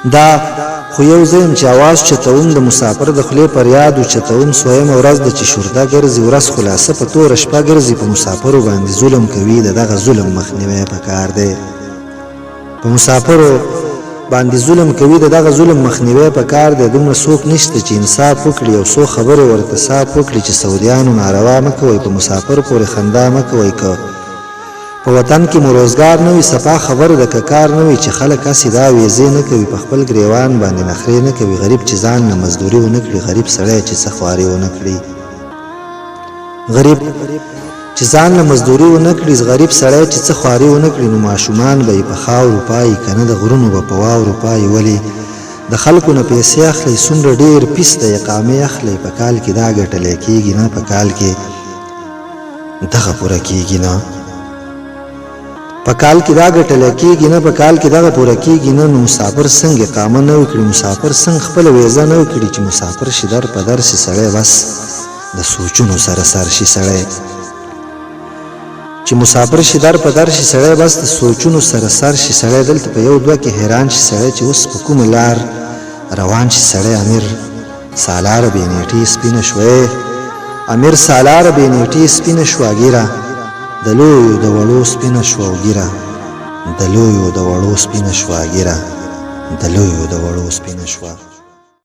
دا خو یو ځایم چې اواز چتوم د مسافر د خولې پر یاد و چتوم سویم ورځ د چې شورده ګرځي ورځ خلاصه په توره شپه ګرځي په مسافرو باندې ظلم کوي د دغه ظلم مخنیوی پکار دی په مسافرو باندې ظلم کوي د دغه ظلم مخنیوی پکار دی دومره څوک نشته چې انصاف وکړي او څو خبرې ورته صاف وکړي چې سعودیانو ناروا مه کوئ په مسافر پورې خندا مه کوئ که په وطن کې مو روزګار نه وي صفا خبره د ککار نه وي چې خلک هسې دا ویزې نه کوي په خپل ګریوان باندې نخرې نه کوي غریب چې ځان نه مزدوري ونه کړي غریب سړی چې څه خواري ونه کړي غریب چې ځان له مزدوري ونه کړي غریب سړی چې څه خواري ونه کړي نو ماشومان به یې په خاورو پایي که نه د غرونو به په واورو پایي ولې د خلکو نه پیسې اخلئ څومره ډېر پیس د اقامې اخلئ په کال کې دا ګټلی کېږي نه په کال کې دغه پوره کېږي نه په کال کې دا ګټلی کېږي نه په کال کې دغه پوره کېږي نه نو مسافر څنګه اقامه نه وکړي مسافر څنګه خپله ویزه نه وکړي چې مسافر شي در په در شي سړی بس د سوچونو سره سر شي سړی چې مسافر شي در په در شي سړی بس د سوچونو سره سر شي سړی دلته په یو دوه کې حیران شي سړی چې اوس په کومه لار روان شي سړی امیر سالار بې نیټې سپینه شوی امیر سالار بې نیټې سپینه شوه ګیره د لویو د وړو سپینه شوه ګیره د لویو د وړو سپینه شوه ګیره د لویو د وړو سپینه شوه